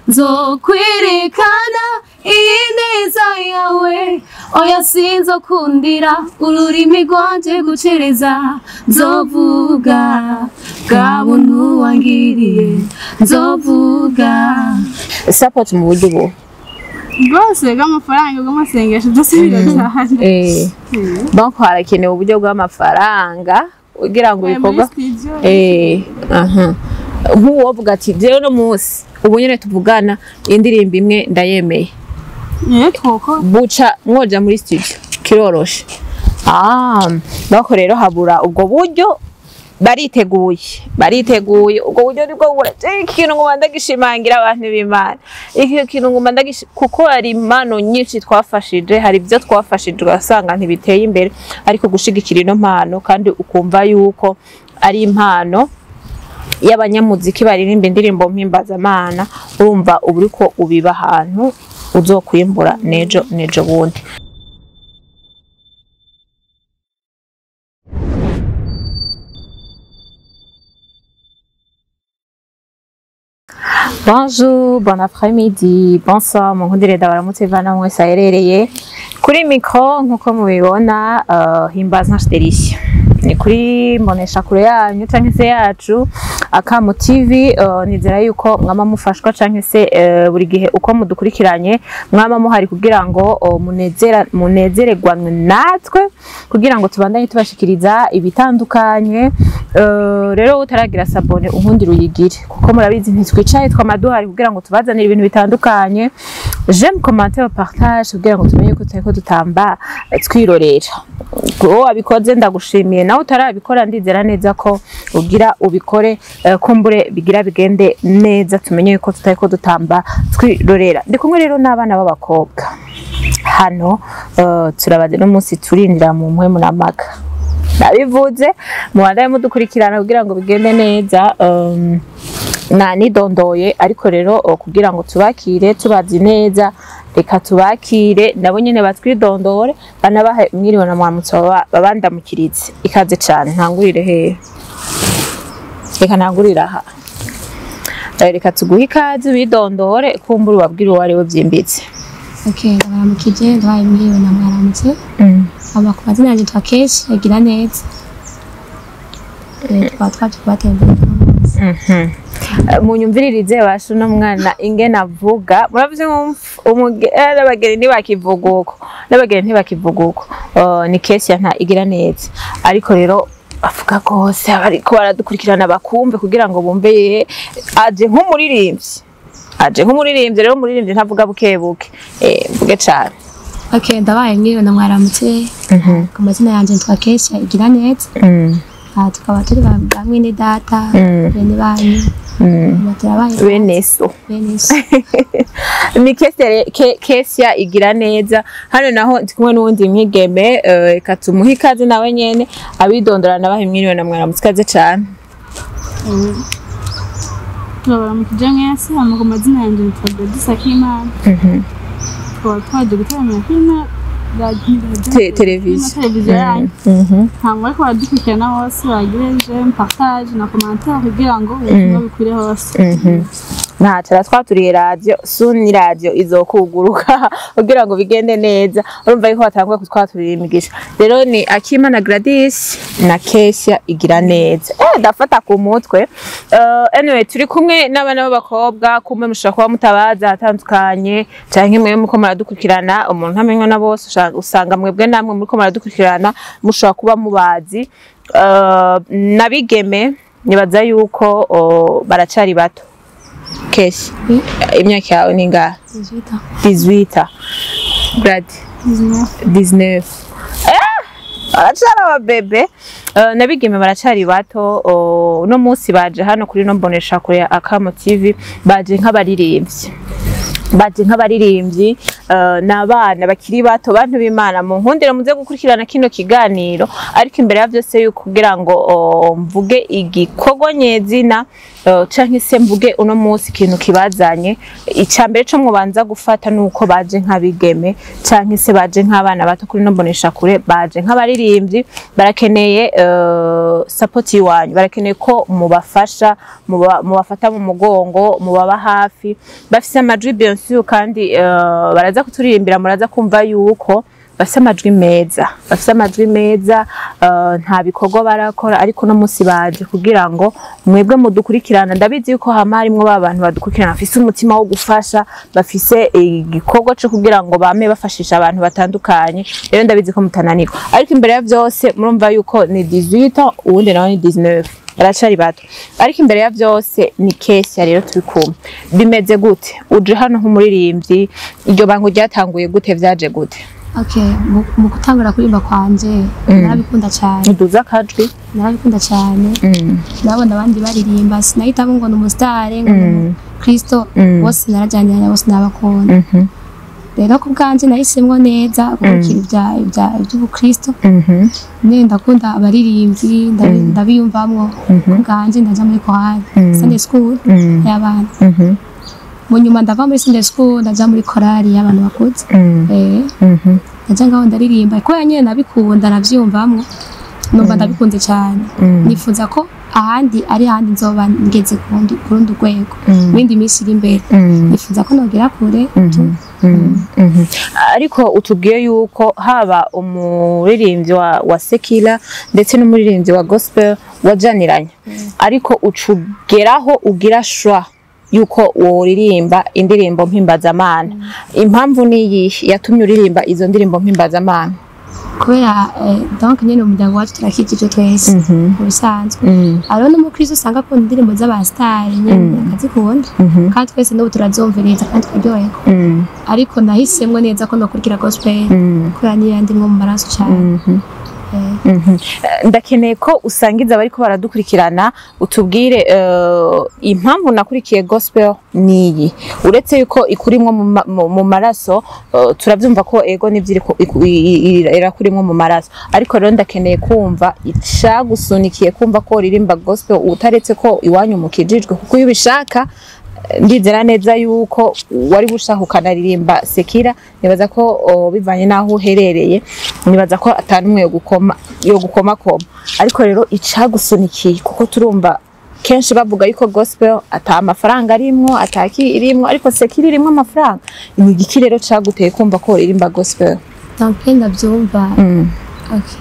nzokwerekana ineza yawe oya sinzokundira ururimi rwanje gucereza nzovuga bwa buntu wangiriye nzovuga support mu buryo bwo bwose bw'amafaranga bw'amasengesho byose biracahari donc harakenewe uburyo bw'amafaranga kugira ngo bikorwa nk'uwovuga ati jewe no munsi ubu nyene tuvugana indirimbo imwe ndayemeye buca mwoja muri studio kiroroshe bako rero habura ubwo buryo bariteguye ubwo buryo nibwo bubura ikintu ngo ndagishimangira abantu b'Imana iki kintu ngo kuko ari impano nyinshi twafashije hari ibyo twafashije ugasanga ntibiteye imbere ariko gushigikira ino mpano kandi ukumva yuko ari impano y'abanyamuziki baririmba indirimbo mpimbazamana urumva uburiko ubiba ahantu uzokwimbura nejo bundi. Bonjour, bon après-midi, bonsoir, mon nkundire ndabaramutse bana mwese aherereye kuri micro nkuko mubibona himbaza nshiterishya ni kuri mbonesha kure yanyu canke se yacu Akamu TV. Nizera yuko mwama mufashwa canke se buri gihe uko mudukurikiranye mwama muhari kugira ngo munezererwanwe natwe kugira ngo tubandanye tubashikiriza ibitandukanye. Rero utaragira sabone unkundira uyigire kuko murabizi ntitwicaye twamaduhari kugira ngo tubazanire ibintu bitandukanye. J'aime commenter partage kugira ngo tumenye ko turiko dutamba twirorera. Ko abikoze ndagushimiye nawe utarabikora ndizera neza ko ugira ubikore kumbure bigira bigende neza tumenye ko tutariko dutamba twirorera. Ndi kumwe rero n'abana b'abakobwa hano turabaze no munsi turindira mu mpwe munamaga nabivuze mubandaye mudukurikirana kugira ngo bigende neza. Nidondoye ariko rero kugira ngo tubakire tubazi neza reka tubakire nabo nyene batwidondore banabahe mwiriwe na mwamutse babandamukirize ikaze cyane ntangurire he reka ntangurira aha reka tuguhe ikaze bidondore kumbura ubabwire uwari we byimbitse. Okay, ndabaramukije ndabaye mwiriwe na mwaramutse abakubazi nanje twakeshi agira neza twatwaje kubatembera munyumviririze basho no mwana ingene avuga muravuze n'abageni ntibakivuguko ni kesi nta igira neza ariko rero avuga gose ariko baradukurikirana bakumve kugira ngo bumve aje nk'umuririmbyi rero umuririmbyi ntavuga bukebuke mvuge cyane. Okay, ndabaye mwiriwe na mwaramutse ku mazina yanje twakeshi igira neza tukaba turi bamwe ni data bene banyu beneso ni kesia igira neza hano naho ndi kumwe n'uwundi mwigeme katumuha ikaze nawe nyene abidondora nabahe mwiriwe na mwaramutse ikaze cyane. Turabaramukije mwese ku mazina yanje Ubufasha Kuri Bano twaje guteramira hino televiziyo yanyu ntabwo ariko baradukurikirana hose bagireje partage na commentaire kugira ngo ubutumwa bikwire hose. Ntacyo twaturiye radio suni radio izokuguruka kugira ngo bigende neza urumva yuko batanguye kutwaturira imigisha rero ni Akima na Gladys na Kesia igira neza ndafata ku mutwe. Anyway turi kumwe n'abana b'abakobwa kumwe mushaka kuba mutabaza atandukanye canke mwe muko maradukurikirana umuntu ntamenywa na bose usanga mwebwe namwe muko maradukurikirana mushaka kuba mubazi. Nabigeme nibaza yuko baracari bato. Kesi imyaka yawe ni ngahe? 18 grade 19 baracari ababebe. Nabigeme baracari bato uno munsi baje hano kuri no mbonesha kure Akamu TV baje nk'abaririmbyi n'abana bakiri bato bantu b'Imana mu nkundire muze gukurikirana kino kiganiro ariko imbere ya byose yuko kugira ngo mvuge igikorwa nyezina canke se mvuge uno munsi ikintu kibazanye icambere cyo mubanza gufata nuko baje nk'abigeme canke se baje nk'abana bato kuri no mbonesha kure baje nk'abaririmbyi barakeneye support yiwanyu barakeneye ko mubafasha mubafata mu mugongo mubaba hafi bafise amajwi bien sûr kandi baraza kuturirimbira muraza kumva yuko bafise amajwi meza nta bikorwa barakora ariko no musi baje kugira ngo mwebwe mudukurikirana ndabizi yuko hama harimwo babantu badukurikirana bafise umutima wo gufasha bafise igikorwa cyo kugira ngo bame bafashisha abantu batandukanye rero ndabizi ko mutananirwa ariko imbere ya byose murumva yuko ni 18 uwundi nawe ni 19 aracari bato ariko imbere ya byose ni Kesia rero turi kumwe bimeze gute uje hano nk'umuririmbyi iryo bango ryatanguye gute vyaje gute Okay, mu gutangura kurimba kwanje narabikunda cyane. Uduza akajwi narabikunda cyane. Ndabona abandi baririmba sinahitamo ngo n'umustar ngo Kristo bose narajyanye bose nabakunda. Rero ku bwanje nahisemwo neza gukira iby'ubukristo. Ndakunda abaririmbyi ndabiyumvamwo ku bwanje ndaja muri choir Sunday school y'abana. Munyuma ndava muri Sunday school ndaja muri korali y'abantu bakuze ndaja ngaho ndaririmba ko nyene nabikunda navyumvamwo numva ndabikunze cyane nifuza ko ahandi nzoba ngeze kurundi rwego windi minsi iri imbere nifuza ko nogera kure ariko utubwiye yuko haba umuririmbyi wa sekila ndetse n'umuririmbyi wa gospel wajaniranye ariko ucugeraho ugira shwa yuko woririmba indirimbo mpimbazamana impamvu niyi yatumye uririmba izo ndirimbo mpimbazamana kubera donc nyene umuryango wacu turakikije twese ubisanzwe aro no mukristo usanga ko indirimbo z'abastar nyene akazikunda kandi twese no turazumviriza kandi kuryoheko ariko nahisemwe neza ko nokurikira gospel kubera niyo yandimwe mu maraso cyane ndakeneye ko usangiza bariko baradukurikirana utubwire impamvu nakurikiye gospel niyi uretse yuko ikurimwo mu maraso turavyumva ko ego nivyiriko irakurimwo mu maraso ariko rero ndakeneye kumva icagusunikiye kumva ko ririmba gospel utaretse ko iwanyu mukijijwe kuko iyo ubishaka ndizera neza yuko wari bushaka ukanaririmba sekira nibaza ko bivanye naho uherereye nibaza ko atanumwe yo gukoma ariko rero icagusunikiye kuko turumva kenshi bavuga yuko gospel ata amafaranga arimwo ataki irimwo ariko sekira irimwo amafaranga ni igiki rero caguteye kumva ko ririmba gospel tampenda byumva okay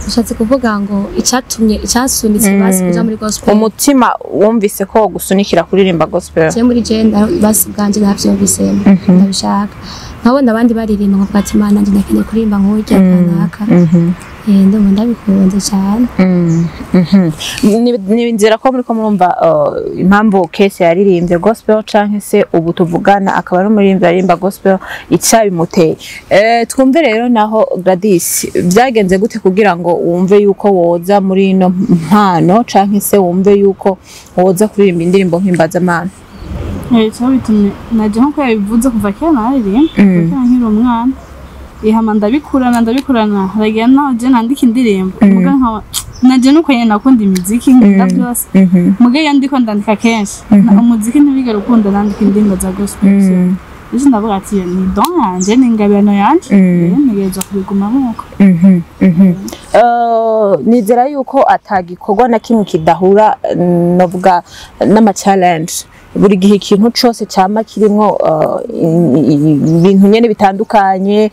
ushatse kuvuga ngo icyasunitse basi kuja muri gospel umutima wumvise ko gusunikira kuririmba gospel je muri genda basi bwanje navyumvise ndabishaka nkabona abandi baririmba ngo ati Imana ndi nakeneye kuririmba nk'urya kanaka ndumva ndabikunze cyane nibinzira ko muri ko murumva impamvu Kesia yaririmbye gospel canke se ubu tuvugana akaba ari umuririmbyi aririmba gospel icabimuteye twumve rero naho Gladys byagenze gute kugira ngo wumve yuko woza muri no mpano canke se wumve yuko woza kuririmba indirimbo mpimbazamana cyo bitumye naje nko yabivuze kuva kera naririmba kuko nkiri umwana ihama ndabikurana haragira naho je nandika indirimbo muga nka naje nuko nyene nakunda imiziki nkunda byose muga yandiko ndandika kenshi umuziki ntibigera ukunda nandika indirimbo za gospel isi ndavuga ati ni don yanje ni ingabirano yanje ntegerezwa kubiguma nkuko nizera yuko atagikorwa na kimwe kidahura novuga n'ama challenge buri gihe ikintu cyose cyama kirimo ibintu nyene bitandukanye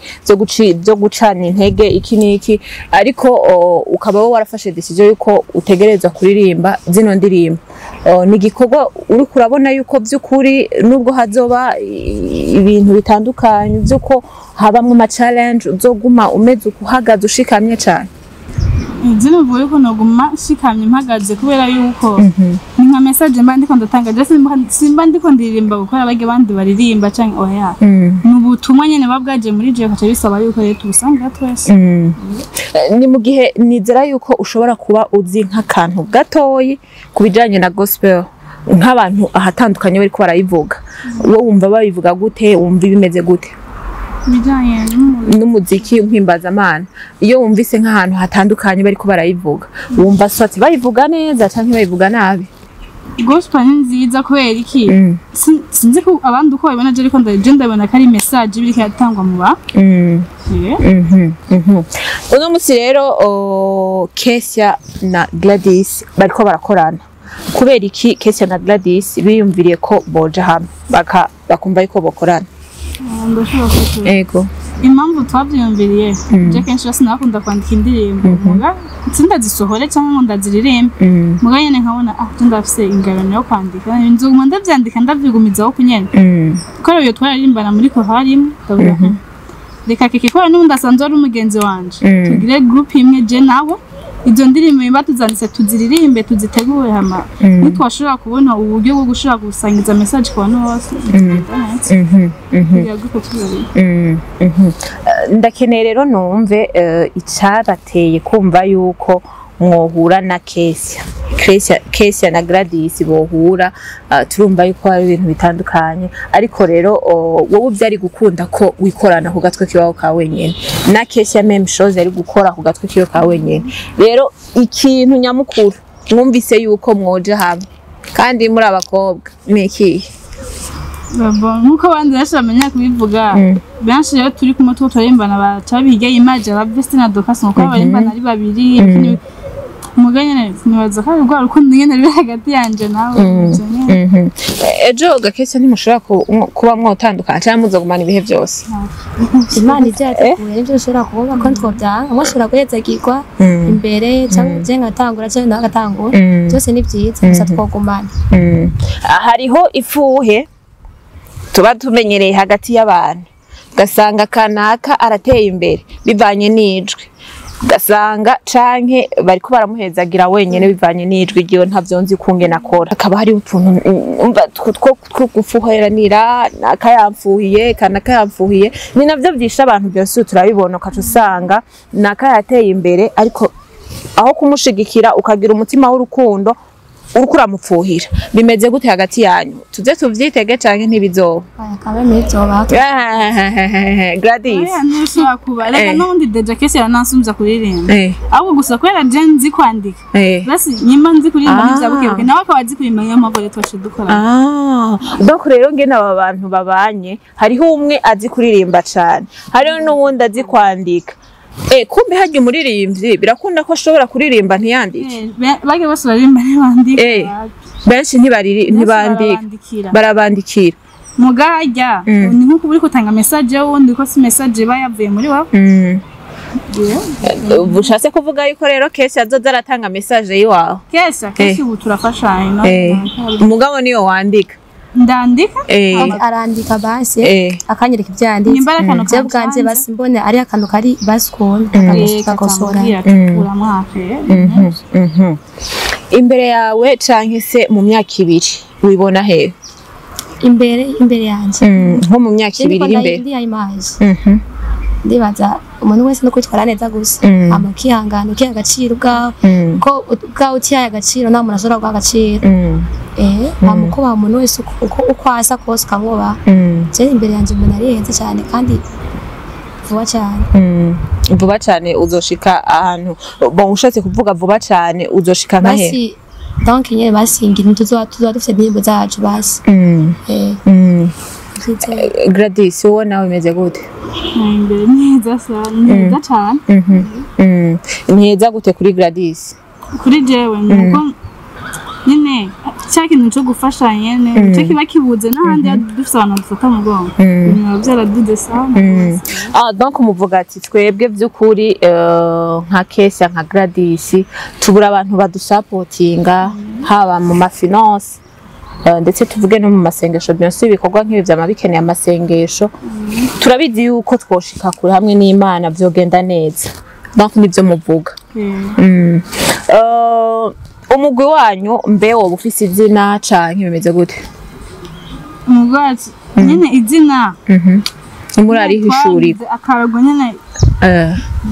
byo gucana intege iki niki ariko ukaba warafashe decision yuko utegereza kuririmba zino ndirimbo ni gikorwa uri kurabona yuko by'ukuri nubwo hazoba ibintu bitandukanye byuko habamwe ama challenge uzoguma umeze ukuhagaze ushikamye cyane Zino vuye ko noguma shikamye mpagaze kubera yuko ni nka message mba ndiko ndatanga je simba ndiko ndirimba gukora abage bandi baririmba canke oya nubutumwa nyene babwaje muri je kaca bisaba yuko rero tubusanga twese ni mu gihe nizera yuko ushobora kuba uzi nk'akantu gatoyi kubijanye na gospel nk'abantu ahatandukanye bari ko barayivuga wowe wumva babivuga gute wumva bimeze gute bijanye n'umuziki mpimbazamana iyo wumvise nk'ahantu hatandukanye bari ko barayivuga wumva swati bayivuga neza canke bayivuga nabi gospel ni nziza kubera iki sinzi ko abandi uko babibona je ariko ndabona ko ari message biri katangwa mu ba uno musi rero Kesia na Gladys bariko barakorana kubera iki Kesia na Gladys biyumviriye ko boja hamwe bakumva yuko bokorana ego impamvu twabyiyumviriye je kenshi basinakunda kwandika indirimbo muga sindazisohore cyangwa ngo ndaziririmbe muga nyene nkabona je ndafise ingabano yo kwandika inzuma ndavyandika ndavyigumizaho kunyene ko rero twararimbana muri ko harimo ndavuga reka kikikora n'undi asanzwe ari umugenzi wanje tugire group imwe je nawe izo ndirimbo imba tuzanditse tuziririmbe tuzitegure hama nitwashobora kubona uburyo bwo gushaka gusangiza message ku bantu bose ndakeneye rero numve icarateye kumva yuko mwohura na Kesia na Gladys bohura turumva yuko ari ibintu bitandukanye ariko rero wowe byari gukunda ko wikorana ku gatwe kibaho ka wenyene na Kesia même chose ari gukora ku gatwe kiyo ka wenyene rero ikintu nyamukuru mwumvise yuko mwoje hamwe kandi muri abakobwa niki nkuko abandi bashamenya kubivuga benshi rero turi ku mutwe turarimbana bacabiga image Bafise na Docas nuko barimbana ari babiri muganye nibaza ko rwa rukundo nyene ruri hagati yanje nawe ejo Kesia ntimushobora kuba mwotandukana cyangwa muzogumana ibihe byose Imana ibyatukuye nibyo ushobora kuvuga ko twobyanga mushobora guhezagirwa imbere cyangwa je ngatangura cyangwa nagatangura byose ni byiza gusa twogumana hariho ifuhe tuba tumenyereye hagati y'abantu gasanga kanaka arateye imbere bivanye n'ijwi gasanga canke bariko baramuhezagira wenyene bivanye n'ijwi giyo ntavyonzi kunge nakora akaba hari utuntu umva two gufuheranira nakayamfuhiye kanakayamfuhiye ni navyo byisha abantu byose turabibona ukaca usanga nakayateye imbere ariko aho kumushigikira ukagira umutima w'urukundo uriko uramupfuhira bimeze gute hagati yanyu tuze tuvyitege canke ntibizoba akabe mizoba Gladys nishobora kuba reka n'undi deja Kesia nansumza kuririmba ahubwo gusa kwera je nzi kwandika basi nyimba nzi kuririmba nivyabukebuke nawe akaba azi kurimenya amagore twashe dukora donc rero ngene aba bantu babanye hariho umwe azi kuririmba cane hariho n'uwundi azi kwandika kumbe hajya umuririmbyi birakunda ko ashobora kuririmba ntiyandike bage bose baririmba ntibandika benshi ntibandika barabandikira mugajya ni nkuko uri kutanga message wundi ko si message bayavuye muri wawe bushatse kuvuga yuko rero Kesia azoza aratanga message yiwawe Kesia ubu turafashanya umugabo niyo wandika ndandika arandika basi akanyereka ibyanditse byo bwanje basi mbone ari akantu kari baskon akakosora imbere yawe canke se mu myaka ibiri wibona he imbere yanje nko mu myaka ibiri imbere ndibaza umuntu wese no kwitwara neza gusa amakihangano cy'agaciro ko ubwawe utiyaye agaciro nta muntu ashobora guha agaciro amukubaha umuntu wese uko asa kose ukamwubaha je imbere yanjye umuntu arihenze cyane kandi vuba cyane uzoshika ahantu bon ushatse kuvuga vuba cyane uzoshika nkahe basi donc nyene basingira tuzoba dufite indirimbo zacu basi Gladys wowe nawe imeze gute imbere neza cyane neza gute kuri Gladys kuri jewe nuko nyine cya kintu cyo gufasha nyene cyo kiba kibuze n'ahandi dufite abantu dufata mu gongo nyuma byaradude sana donc umuvuga ati twebwe by'ukuri nka Kesia nka Gladys tubura abantu badusapotinga haba mu mafinance ndetse tuvuge no mu masengesho byose ibikorwa nk'ibi byamabikeneye amasengesho turabizi yuko twoshika kure hamwe n'Imana byogenda neza donc nibyo muvuga umugwi wanyu mbe wo bufise izina canke bimeze gute umugwati nyene izina muri ari hishurirwa akarago nyene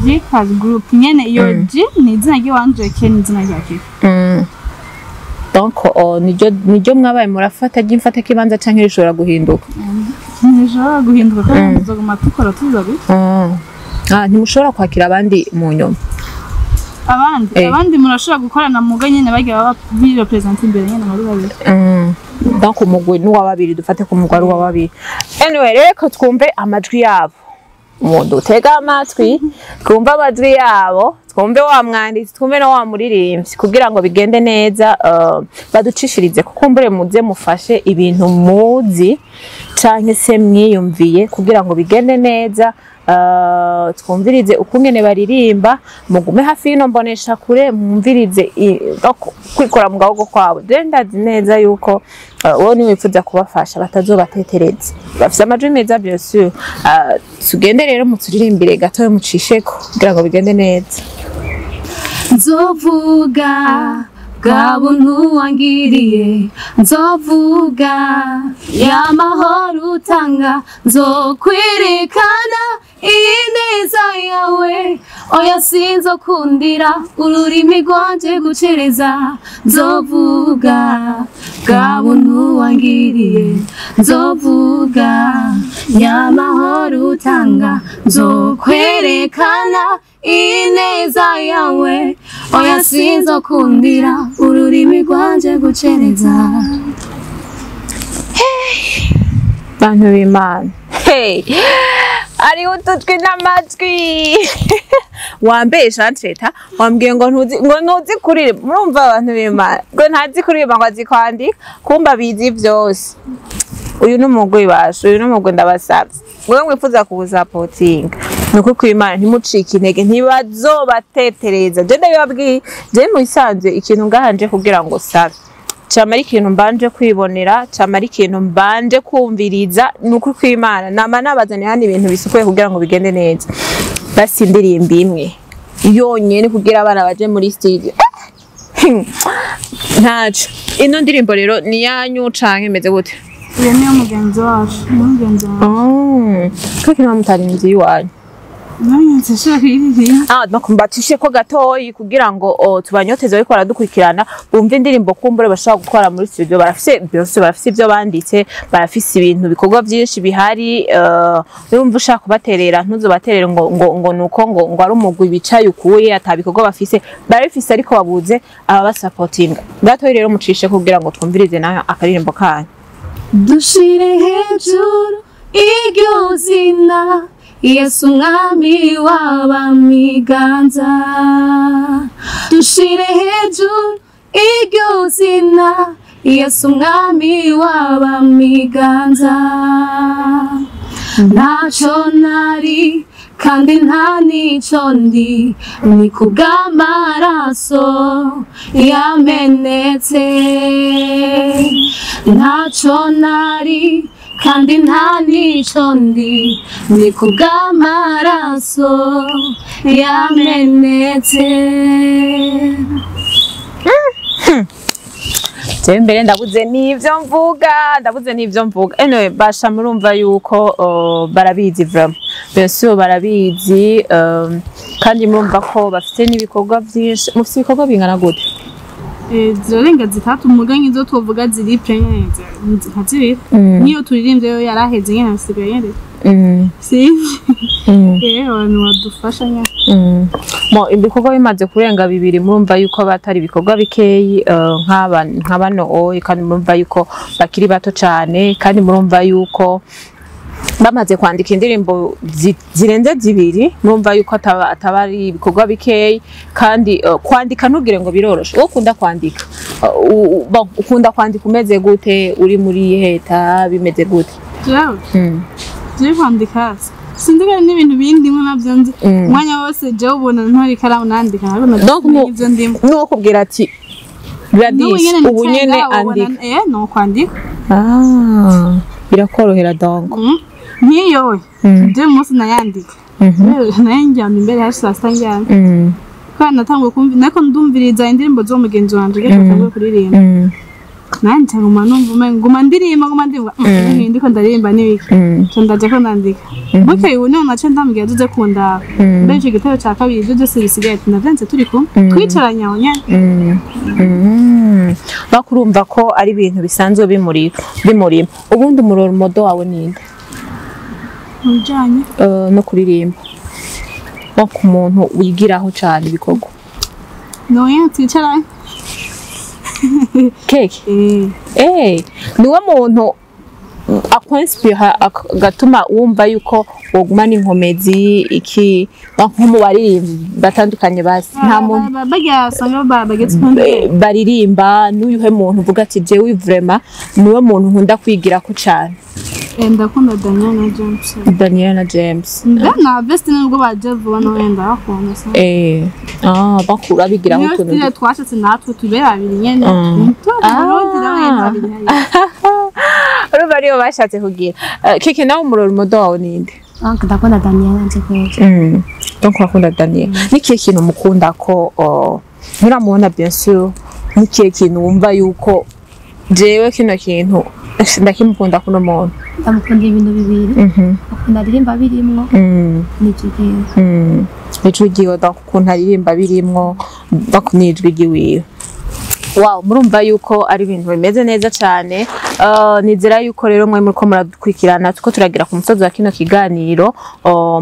Jika's group nyene iyo G ni izina ry'wanje Ken izina ryake donc nijyo mwabaye murafata ry'imfata kibanza canke rishobora guhinduka nishobora guhinduka kandi tuzoguma tukora tuzabi ntimushobora kwakira abandi mu nyuma abandi murashobora gukorana muga nyene bagiye baba represent imbere nyene muri babiri donc umugwi n'uwa babiri dufate ku mugwi wa babiri anyway reko twumve amajwi yabo dutega amatwi twumve amajwi yabo twumve wa mwanditsi twumve no wa muririmbyi kugira ngo bigende neza baducishirize kuko mbure muze mufashe ibintu muzi canke se mwiyumviye kugira ngo bigende neza twumvirize ukungene baririmba mugume hafi y'ino mbonesha kure mwumvirize kwikora mu gahogo kwabo ndazi neza yuko wowe ni wifuza kubafasha batazobatetereza bafise amajwi meza bien sûr tugende rero muturirimbire gato mucisheko kugira ngo bigende neza nzovuga bwa buntu wangiriye nzovuga y'amahoro utanga nzokwerekana ineza yawe oya sinzokundira ururimi rwanje gucereza nzovuga bwa buntu wangiriye nzovuga y'amahoro utanga nzokwerekana ineza yawe oya sinzokundira ururimi rwanje gucereza bantu b'Imana ari ututwi n'amatwi wambesha nseta wambwiye ngo ntuzi kuririmba murumva abantu b'Imana ngo ntazi kuririmba ngo azi kwandika kumba bizi byose uyu n'umugwi basho uyu n'umugwi ndabasabye mwe mwifuza kubusapotinga nuko kw'Imana ntimucike intege ntibazobatetereza je ndabibabwiye je muisanzwe ikintu ngahanje kugira ngo sabe camara ikintu mbanje kwibonera camara ikintu mbanje kumviriza nuko kw'Imana nama nabazane hano ibintu bisukuye kugira ngo bigende neza basi indirimbo imwe yonyene kugira abana baje muri studio ntaco ino ndirimbo rero ni yanyu canke meze gute iyo niyo mugenzi wacu mugenzi wacu kaki namutarinzi iwanyu nanyenze shaka iriya nakumbatishe ko gatoyi kugira ngo tubanyoteze bariko baradukurikirana bumve indirimbo kumbure bashaka gukora muri studio barafise ibyo banditse barafise ibintu bikorwa byinshi bihari urumva ushaka kubaterera ntuzobaterere ngo nuko ngo ari umugwi bicaye ukuye atabikorwa bafise barafise ariko babuze ababasupportinga gatoyi rero mucishe kugira ngo twumvirize nayo akaririmbo kanyu dushire hejuru iryo zina Yesu mwami w'abamiganza dushire hejuru iryo zina Yesu mwami w'abamiganza ntaco nari kandi nta nico ndi ni kubw'amaraso yamenetse ntaco nari kandi nta nico ndi ni kubw'amaraso yamenetse mbere ndabuze n'ivyo mvuga anyway basha murumva yuko barabizi vraiment bien sûr barabizi kandi murumva ko bafite n'ibikorwa byinshi mufite ibikorwa bingana gute zirarenga zitatu umugani izo tuvuga ziri premier nka zibiri niyo turirimbye yo yaraheze nyene nsigaye yende abantu badufasha nyine ibikorwa bimaze kurenga bibiri murumva yuko batari ibikorwa bikeyi nka bano kandi murumva yuko bakiri bato cyane kandi murumva yuko bamaze kwandika indirimbo zirenze zibiri murumva yuko atabari ibikorwa bikeyi kandi kwandika ntugire ngo biroroshe wowe ukunda kwandika umeze gute uri muri heta bimeze gute je kwandika sindiga n'ibintu bindi mwe navyo nzi umwanya wose je ubona ntari karamu nandika ivyo ndimo no kubwira ati Gladys ubu nyene andika no kwandika birakorohera donc niyo je musi nayandika nayenjyana imbere ya saa sita njyana kandi natanguye kumva nako ndumviriza indirimbo zo mugenzi wanje gatanguye kuririmba nanje nguma ndirimba ndiko ndaririmba nibiki ndaje ko ndandika bukeye ubu none nace ndambwiye duze kunda mbeje igitero cya kabiri byo byose bisigaye tunavenze turi kumwe twicaranya nyine bakurumva ko ari ibintu bisanzwe bimurimo ubundi umuroro modo wawe ninde ujanye no kuririmba ku muntu wigiraho cyane ibikorwa noya twicara keke niwe muntu akwenspira agatuma wumva yuko wogumana inkomezi iki nko mu baririmbyi batandukanye basi nta muntu baririmba n'uyuhe muntu uvuga ati jewe vraiment niwe muntu nkunda kwigira ko cyane ndakunda Daniel na James na best nubwo baje vuba no wenda akunda bakura bigira aho tuntu niyo twashatse natwe tubera abiri nyene urumva ariyo bashatse kugira keke nawe umuroro modo wawe ninde ndakunda Daniel nanje kweje donc wakunda Daniel niki kintu mukunda ko muramubona bien sûr niki kintu wumva yuko jewe kino kintu ndakimukunda kuno muntu ndamukunda ibintu bibiri akunda aririmba birimwo n'ijwi giwe donc ukuntu aririmba birimwo n'ijwi giwe wow murumva yuko ari ibintu bimeze neza cyane nizera yuko rero mwe muriko muradukurikirana tuko turagira ku musozi wa kino kiganiro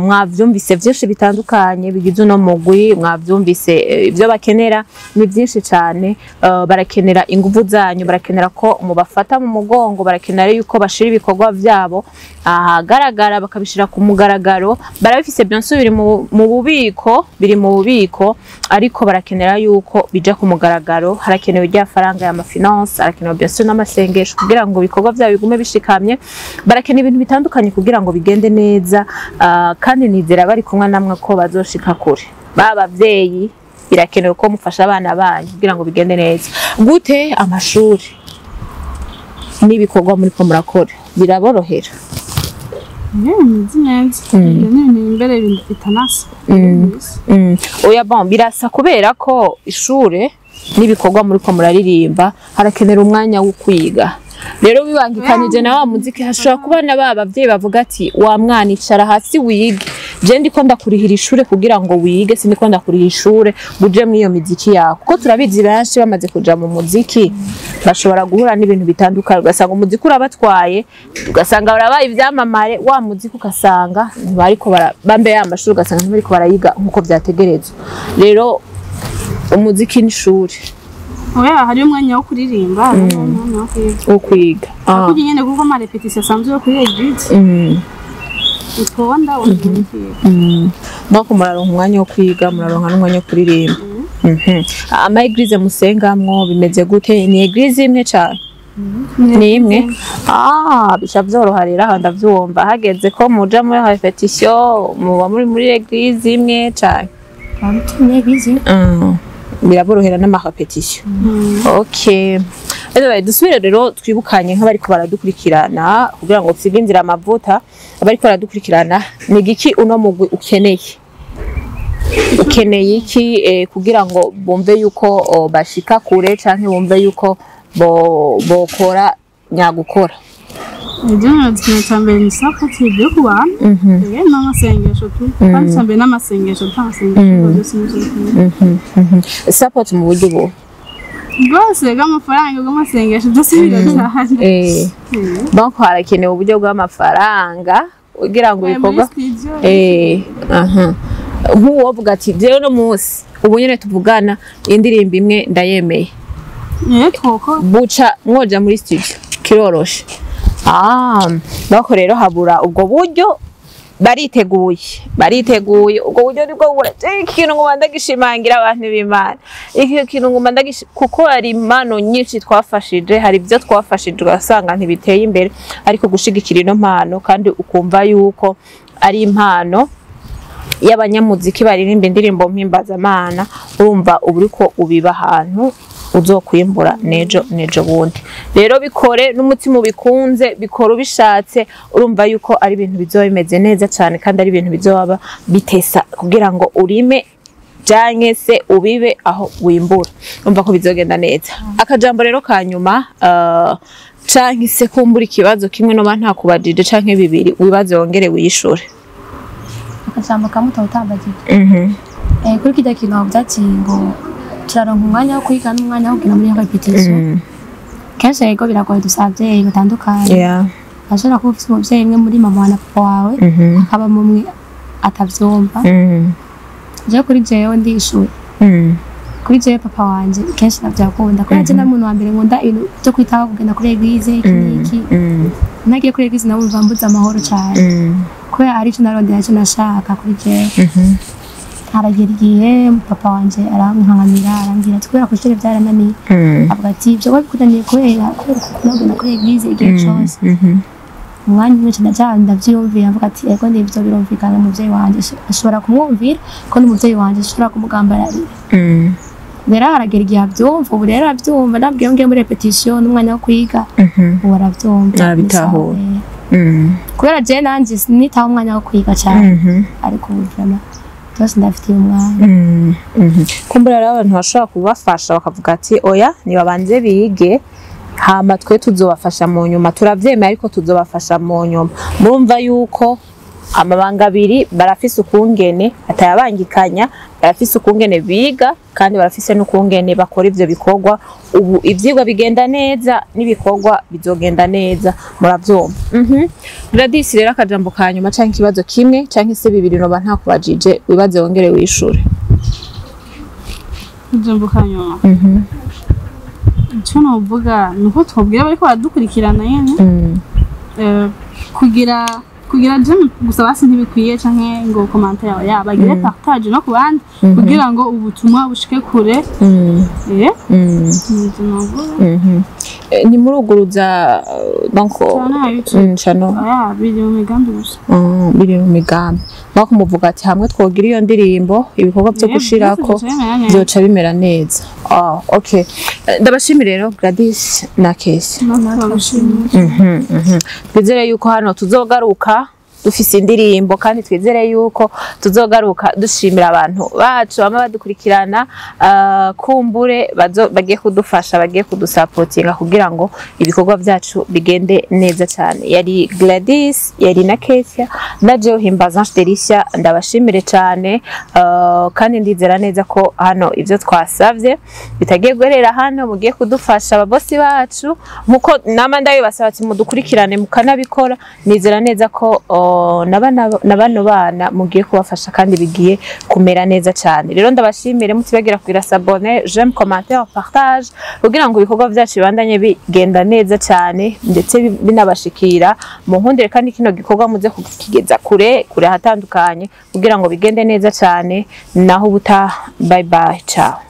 mwavyumvise byinshi bitandukanye bigize no mugwi mwavyumvise ibyo bakenera ni byinshi cyane barakenera ingufu zanyu barakenera ko mubafata mu mugongo barakenera yuko bashira ibikorwa vyabo ahagaragara bakabishira ku mugaragaro barabifise byonse biri mu bubiko ariko barakenera yuko bija ku mugaragaro harakenewe rya faranga ya mafinance harakenewe byose n'amasengesho kugira ngo ibikorwa byabo bigume bishikamye barakenera ibintu bitandukanye kugira ngo bigende neza kandi nizera bari kumwe namwe ko bazoshika kure babavyeyi birakenewe ko mufasha abana banyu kugira ngo bigende neza gute amashuri n'ibikorwa muri ko murakora biraborohera imbere bitanasa oya bon birasa kubera ko ishure n'ibikorwa muri ko muraririmba harakenera umwanya wo kwiga rero bibangikanije na wa muziki hashobora kubana babavyeyi bavuga ati wa mwana icara hasi wige je ndiko ndakurihira ishure kugira ngo wige sindiko ndakurihira ishure uje muri iyo miziki yawe kuko turabizi benshi bamaze kuja mu muziki bashobora guhura n'ibintu bitandukanye ugasanga umuziki urabatwaye ugasanga barabaye ivyamamare wa muziki ugasanga bariko bambe y'amashuri ugasanga bariko barayiga nkuko vyategerezwa rero umuziki n'ishuri oya hari umwanya wo kuririmba wo kwiga kuko nyene kuko ama repetition asanzwe yo kuri eglise utonda donc muraronka umwanya wo kwiga muraronka n'umwanya wo kuririmba ama eglise musengamwo bimeze gute ni eglise imwe cyane ni imwe bisha vyoroha rero aho ndavyumva hageze ko muja muri repetition muba muri eglise imwe cyane biraborohera n'amarepetition okay anyway dusubire rero twibukanye nk'abari ko baradukurikirana kugira ngo tsige inzira amavuta abari ko baradukurikirana ni giki uno mugwi ukeneye iki kugira ngo bumve yuko bashika kure canke bumve yuko bokora nyagukora Ejana twitambere ni support yo kubana n'amasengesho tu kandi sambe n'amasengesho support mu buryo bwo bwose bw'amafaranga bw'amasengesho dusubira cyane donc harakenewe uburyo bw'amafaranga kugira ngo ibikorwa nk'uwo vuga ati jewe no munsi ubu nyene tuvugana indirimbo imwe ndayemeye buca mwoja muri studio kiroroshe bako rero habura ubwo buryo bariteguye ubwo buryo nibwo bura ikintu ngo bandagishimangira abantu b'Imana iki kintu ngo kuko hari impano nyinshi twafashije hari ibyo twafashije ugasanga ntibiteye imbere ariko gushigikira ino mpano kandi ukumva yuko ari impano y'abanyamuziki baririmba indirimbo mpimbazamana urumva uburiko ubiba ahantu uzokwimbura nejo bundi rero bikore n'umutima ubikunze bikora ubishatse urumva yuko ari ibintu bizoba bimeze neza cyane kandi ari ibintu bizoba bitesa kugira ngo urime jange se ubibe aho wimbura urumva ko bizogenda neza akajambo rero kanyuma canke se kumbura ikibazo kimwe no nta kubajije canke bibiri wibaze wongere wiyishure akajambo kamuta utambagije kuri kijya kintu byati ngo turaronka umwanya wo kwiga n'umwanya wo gukina muri repetition kenshi rego biragoye dusabye batandukanye ashobora kuba ufite umuvyeyi imwe muri mama na papa wawe akaba mumwe atavyumva je kuri jewe ndishuye kuri je papa wanje kenshi navyakunda ko yaje namuntu wa mbere nkunda ibintu byo kwitaho kugenda kuri eglise iki nagiye kuri eglise nawe mvambuza amahoro cyane kubera ari cyo narondera cyo nashaka kuri je haragera igihe papa wanje arankankamira arambwira ati kubera ko ishuri byarananiye avuga ati ibyo wabikudaniye kubera kugenda kuri eglise igihe cyose umwanya mwinshi ndavyumvira avuga ati ego ndivyo birumvikana umuvyeyi wanje ashobora kumwumvira ko n'umuvyeyi wanje ashobora kumugambararira rero haragera igihe avyumva ubu rero avyumva nabwiye ngiye muri repetition n'umwanya wo kwiga ubu aravyumva arabitahura kubera je nanje sinitaho umwanya wo kwiga cyane ariko ubuvana byose ndafitiye umwanya kumbura rero abantu bashobora kubafasha bakavuga ati oya nibabanze bige hama twe tuzobafasha mu nyuma turavyemeye ariko tuzobafasha mu nyuma murumva yuko amabanga abiri barafise ukungene atayabangikanya barafise ukungene biga kandi barafise n'ukungene bakora ivyo bikorwa ubu ivyigwa bigenda neza n'ibikorwa bizogenda neza muravyumva Gladys rero akajambo ka nyuma canke ikibazo kimwe canke se bibiri noba ntakubajije wibaze wongere wishure ijambo ka nyuma icyo navuga nuko twabwira bariko baradukurikirana nyene kugira je gusa basi ntibikwiye canke ngo commentaire bagire partage no kubandi kugira ngo ubutumwa bushike kure ni muruguruza donc chano biri mu migambi gusa biri mu migambi bako muvuga ati hamwe twogira iyo ndirimbo ibikorwa byo gushirako byoca bimera neza okay ndabashimira rero Gladys na Kesi twizere yuko hano tuzogaruka dufise indirimbo kandi twizere yuko tuzogaruka dushimira abantu bacu bamwe badukurikirana kumbure bagiye kudufasha bagiye kudusupportinga kugira ngo ibikorwa byacu bigende neza cyane yari Gladys yari na Kesia na je Himbaza Delicia ndabashimire cyane kandi ndizera neza ko hano ivyo twasavye bitagiye guherera hano mugiye kudufasha ababosi bacu nkuko nama ndabibasaba ati mudukurikirane mukanabikora nizera neza ko na bano bana mugiye kubafasha kandi bigiye kumera neza cyane rero ndabashimire mutibagira kugira s'abonner j'aime commentaire partage kugira ngo ibikorwa byacu bibandanye bigenda neza cyane ndetse binabashikira mu nkundire kandi kino gikorwa muze kugeza kure hatandukanye kugira ngo bigende neza cyane naho buta bye bye ciao